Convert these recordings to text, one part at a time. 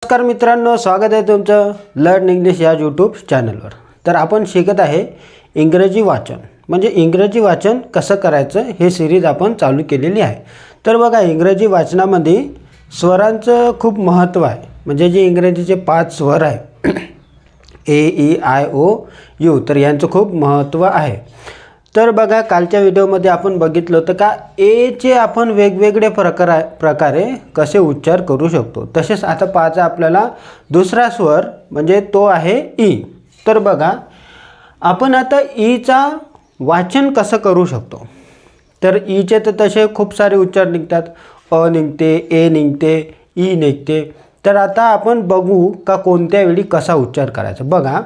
नमस्कार मित्रांनो, स्वागत आहे तुमचं लर्न इंग्लिश या यूट्यूब चॅनलवर। तर आपण शिकत आहे इंग्रजी वाचन, म्हणजे इंग्रजी वाचन कसं करायचं हे सिरीज आपण चालू केलेली आहे। तर बघा, इंग्रजी वाचनामध्ये स्वरांचं खूप महत्त्व आहे। म्हणजे जे इंग्रजीचे 5 स्वर आहे ए ई आय ओ यू, तर यांचं खूप महत्त्व आहे। तर बघा, कालच्या व्हिडिओमध्ये आपण बघितलं होतं का एचे आपण वेगवेगळे प्रकारे कसे उच्चार करू शकतो। तसेच आता पाहायचं आपल्याला दुसरा स्वर, म्हणजे तो आहे ई। तर बघा, आपण आता ईचा वाचन कसं करू शकतो। तर ईचे तर तसे खूप सारे उच्चार निघतात, अ निघते, ए निघते, ई निघते। तर आता आपण बघू का कोणत्या वेळी कसा उच्चार करायचा। बघा,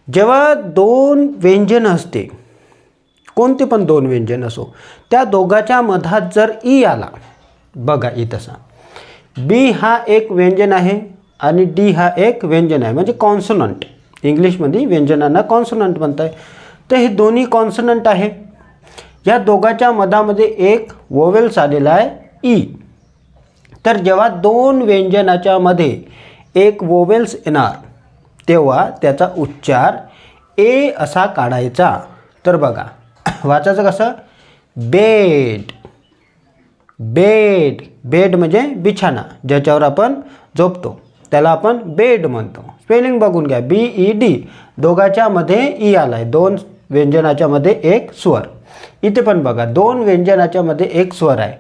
जेव्हा 2 व्यंजन असते, कोणते पण 2 व्यंजन असो, त्या दोघाच्या मधात जर ई आला, बघा ई तसा बी हा एक व्यंजन आहे आणि डी हा एक व्यंजन आहे, म्हणजे कॉन्सोनंट। इंग्लिशमध्ये व्यंजनांना कॉन्सोनंट म्हणतात। तर हे दोन्ही कॉन्सोनंट आहे। या दोघाच्या मधामध्ये एक वोवेल्स आलेला आहे ई। तर जेव्हा 2 व्यंजनाच्या मध्ये एक वोवेल्स येणार, तेव्हा त्याचा उच्चार ए असा काढायचा। तर बघा, वाचायचं कसं, बेड। बेड, बेड म्हणजे बिछाना, ज्याच्यावर आपण झोपतो त्याला आपण बेड म्हणतो। स्पेलिंग बघून घ्या, बी ई डी, दोघाच्या मध्ये ई आलाय, 2 व्यंजनाच्या मध्ये एक स्वर। इथे पण बघा, 2 व्यंजनाच्या मध्ये एक स्वर आहे।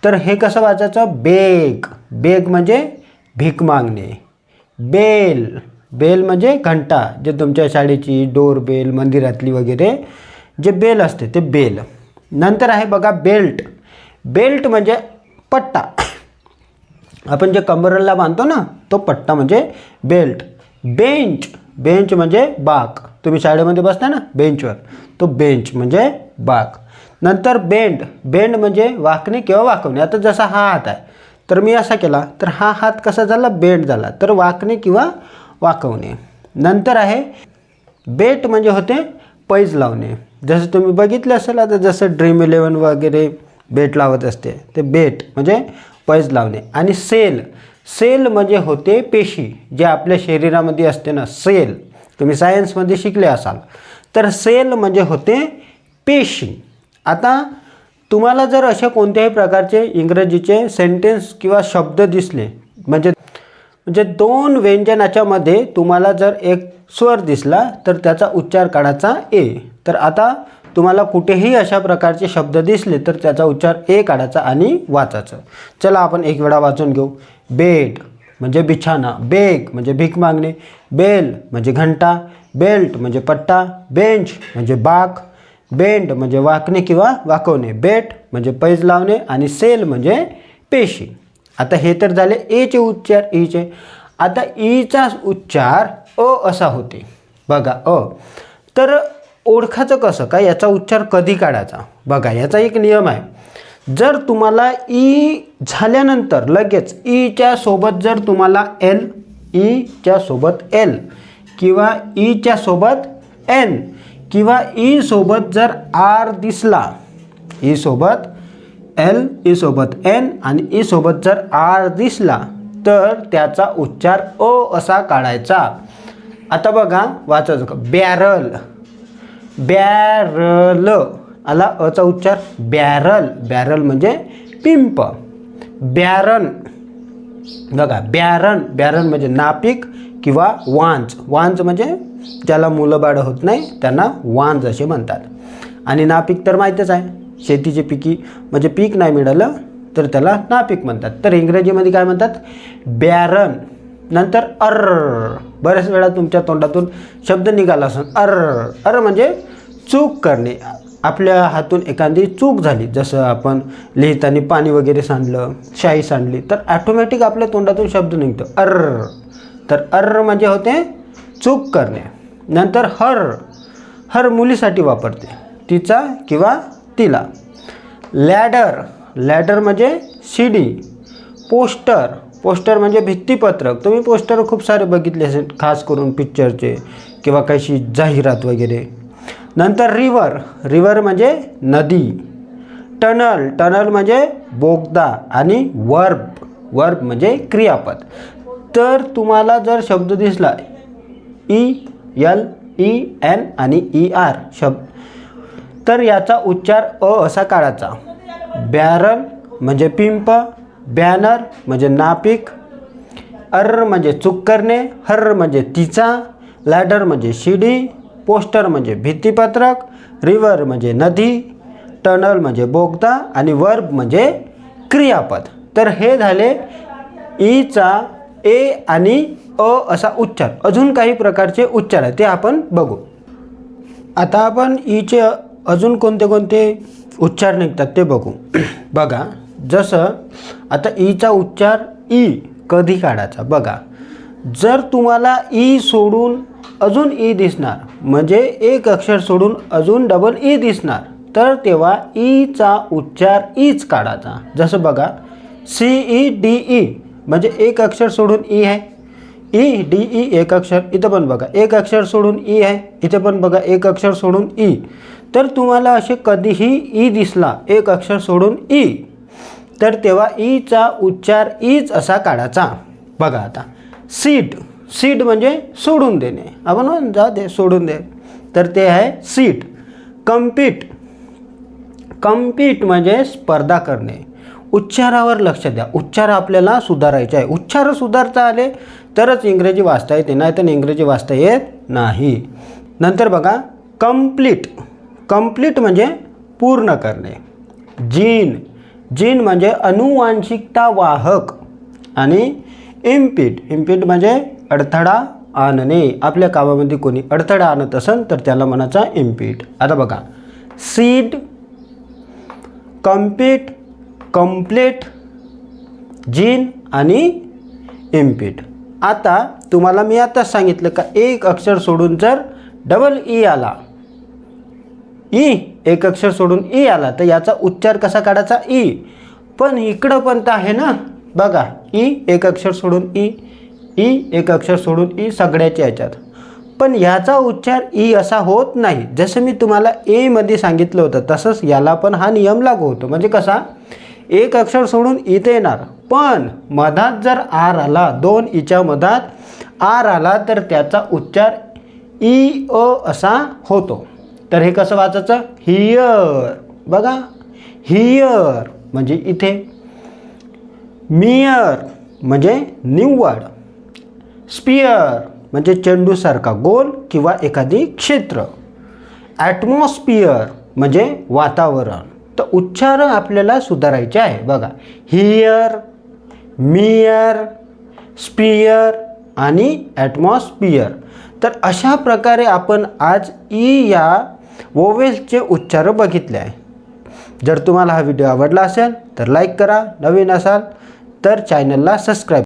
तर हे कसं वाचायचं, बेग। बेग म्हणजे भीक मागणे। बेल, बेल म्हणजे घंटा, जे तुमच्या शाळेची डोर बेल, मंदिरातली वगैरे जे बेल असते ते बेल। नंतर आहे बघा बेल्ट। बेल्ट म्हणजे पट्टा, आपण जे कंबरला बांधतो ना, तो पट्टा म्हणजे बेल्ट। बेंच, बेंच म्हणजे बाक, तुम्ही शाळेमध्ये बसता ना बेंचवर, तो बेंच म्हणजे बाक। नंतर बेंड, बेंड म्हणजे वाकणे किंवा वाकवणे। आता जसा हा हात आहे, तर मी असा केला तर हा हात कसा झाला, बेंड झाला, तर वाकणे किंवा वाकवणे। नंतर आहे बेट, म्हणजे होते पैज लावणे। जसं तुम्ही बघितलं असेल, आता जसं ड्रीम 11 वगैरे बेट लावत असते, ते बेट म्हणजे पैज लावणे। आणि सेल, सेल म्हणजे होते पेशी, जे आपल्या शरीरामध्ये असते ना, सेल, तुम्ही सायन्समध्ये शिकले असाल। तर सेल म्हणजे होते पेशी। आता तुम्हाला जर अशा कोणत्याही प्रकारचे इंग्रजीचे सेंटेन्स किंवा शब्द दिसले, म्हणजे 2 व्यंजनाच्या मध्ये तुम्हाला जर एक स्वर दिसला, तर त्याचा उच्चार काढायचा ए। तर आता तुम्हाला कुठेही अशा प्रकारचे शब्द दिसले, तर त्याचा उच्चार ए काढायचा आणि वाचायचं। चला आपण एक वेळा वाचून घेऊ। बेड म्हणजे बिछाना, बेग म्हणजे भीक मागणे, बेल म्हणजे घंटा, बेल्ट म्हणजे पट्टा, बेंच म्हणजे बाक, बेंड म्हणजे वाकणे किंवा वाकवणे, बेट म्हणजे पैज लावणे, आणि सेल म्हणजे पेशी। आता हे तर झाले एचे उच्चार, ईचे। आता ईचा उच्चार अ असा होते, बघा अ। तर ओळखायचं कसं काय, याचा उच्चार कधी काढायचा। बघा, याचा एक नियम आहे। जर तुम्हाला ई झाल्यानंतर लगेच ईच्या सोबत जर तुम्हाला एल, ईच्या सोबत एल, किंवा ईच्या सोबत एन, किंवा ई सोबत जर आर दिसला, ई सोबत एल, ई सोबत एन आणि ई सोबत जर आर दिसला, तर त्याचा उच्चार अ असा काढायचा। आता बघा, वाचायचं का, बॅरल। बॅरल आला अचा उच्चार, बॅरल, बॅरल म्हणजे पिंप। बॅरन, बघा बॅरन, बॅरन म्हणजे नापीक किंवा वांज। वांज म्हणजे ज्याला मुलं बाळ होत नाही त्यांना वांज असे म्हणतात। आणि नापीक तर माहीतच आहे, शेतीचे पिकी म्हणजे पीक नाही मिळालं तर त्याला नापीक म्हणतात। तर इंग्रजीमध्ये काय म्हणतात, बॅरन। नंतर अर्र, बऱ्याच वेळा तुमच्या तोंडातून शब्द निघाला असेल, अर्र। अर्र म्हणजे चूक करणे, आपल्या हातून एखादी चूक झाली, जसं आपण लिहिताना पाणी वगैरे सांडलं, शाई सांडली, तर ॲटोमॅटिक आपल्या तोंडातून शब्द निघतो अर्र। तर अर्र म्हणजे होते चूक करणे। नंतर हर, हर मुलीसाठी वापरते, तिचा किंवा तिला। लॅडर, लॅडर म्हणजे शिडी। पोस्टर, पोस्टर म्हणजे भित्तीपत्रक, तुम्ही पोस्टर खूप सारे बघितले असेल, खास करून पिक्चरचे किंवा काही जाहिरात वगैरे। नंतर रिवर, रिवर म्हणजे नदी। टनल, टनल म्हणजे बोगदा। आणि वर्ब, वर्ब म्हणजे क्रियापद। तर तुम्हाला जर शब्द दिसला ई एल ई एन आणि ई आर शब्द, तर याचा उच्चार अ असा काढायचा. बॅरल म्हणजे पिंप, बॅनर म्हणजे नापिक, अर्र म्हणजे चूक करणे, हर्र म्हणजे तिचा, लॅडर म्हणजे शिडी, पोस्टर म्हणजे भित्तीपत्रक, रिव्हर म्हणजे नदी, टनल म्हणजे बोगदा आणि वर्ब म्हणजे क्रियापद. तर हे झाले ईचा ए आणि अ असा उच्चार. अजून काही प्रकारचे उच्चार आहे ते आपण बघू. आता आपण ईचे अजून कोणते कोणते उच्चार निघतात ते बघू. बघा, जसं आता ईचा उच्चार ई कधी काढायचा बघा. जर तुम्हाला ई सोडून अजून ई दिसणार, म्हणजे एक अक्षर सोडून अजून डबल ई दिसणार, तर तेव्हा ईचा उच्चार ईच काढायचा. जसं बघा CEDE म्हणजे एक अक्षर सोडून ई आहे, EDE एक अक्षर, इथं पण बघा एक अक्षर सोडून ई आहे, इथे पण बघा एक अक्षर सोडून ई. तर तुम्हाला असे कधीही ई दिसला एक अक्षर सोडून ई, तर तेव्हा ईचा उच्चार ईच असा काढायचा. बघा आता सीड, सीड म्हणजे सोडून देणे, आपण जा दे सोडून दे, तर ते आहे सीड. कम्पीट, कम्पीट म्हणजे स्पर्धा करणे. उच्चारावर लक्ष द्या, उच्चार आपल्याला सुधारायचे आहे. उच्चार सुधारता आले तरच इंग्रजी वाचता येते, नाही तर इंग्रजी वाचता येत नाही. नंतर बघा कंप्लीट, कंप्लीट म्हणजे पूर्ण करणे. जीन, जीन म्हणजे अनुवांशिकता वाहक. आणि इम्पीड, इम्पीड म्हणजे अडथळा आणणे. आपल्या कामामध्ये कोणी अडथळा आणत असेल तर त्याला म्हणायचा इम्पीड. आता बघा सीड, कम्पीट, कंप्लीट, जीन आणि इम्पीड. आता तुम्हाला मी आताच सांगितलं का एक अक्षर सोडून जर डबल ई आला, ई एक अक्षर सोडून ई आला, तर याचा उच्चार कसा काढायचा ई. पण इकडं पण तर आहे ना, बघा ई एक अक्षर सोडून ई, ई एक अक्षर सोडून ई सगळ्याच्या याच्यात. पण याचा उच्चार ई असा होत नाही. जसं मी तुम्हाला ए मध्ये सांगितलं होतं तसंच याला पण हा नियम लागू होतो. म्हणजे कसा, एक अक्षर सोडून इथे येणार, पण मधात जर आर आला, दोन ईच्या मधात आर आला, तर त्याचा उच्चार ई अ असा होतो. तर हे कसं वाचायचं, हियर. बघा हियर म्हणजे इथे, मियर म्हणजे निव्वळ, स्पियर म्हणजे चेंडूसारखा गोल किंवा एखादी क्षेत्र, ॲटमॉस्फियर म्हणजे वातावरण. तर उच्चार आपल्याला सुधारायचे आहे. बघा हियर, मियर, स्पियर आणि ॲटमॉस्फियर. तर अशा प्रकारे आपण आज ई या वोवेल्सचे उच्चार बघितले आहे. जर तुम्हाला हा व्हिडिओ आवडला असेल तर लाईक करा, नवीन असाल तर चॅनलला सबस्क्राईब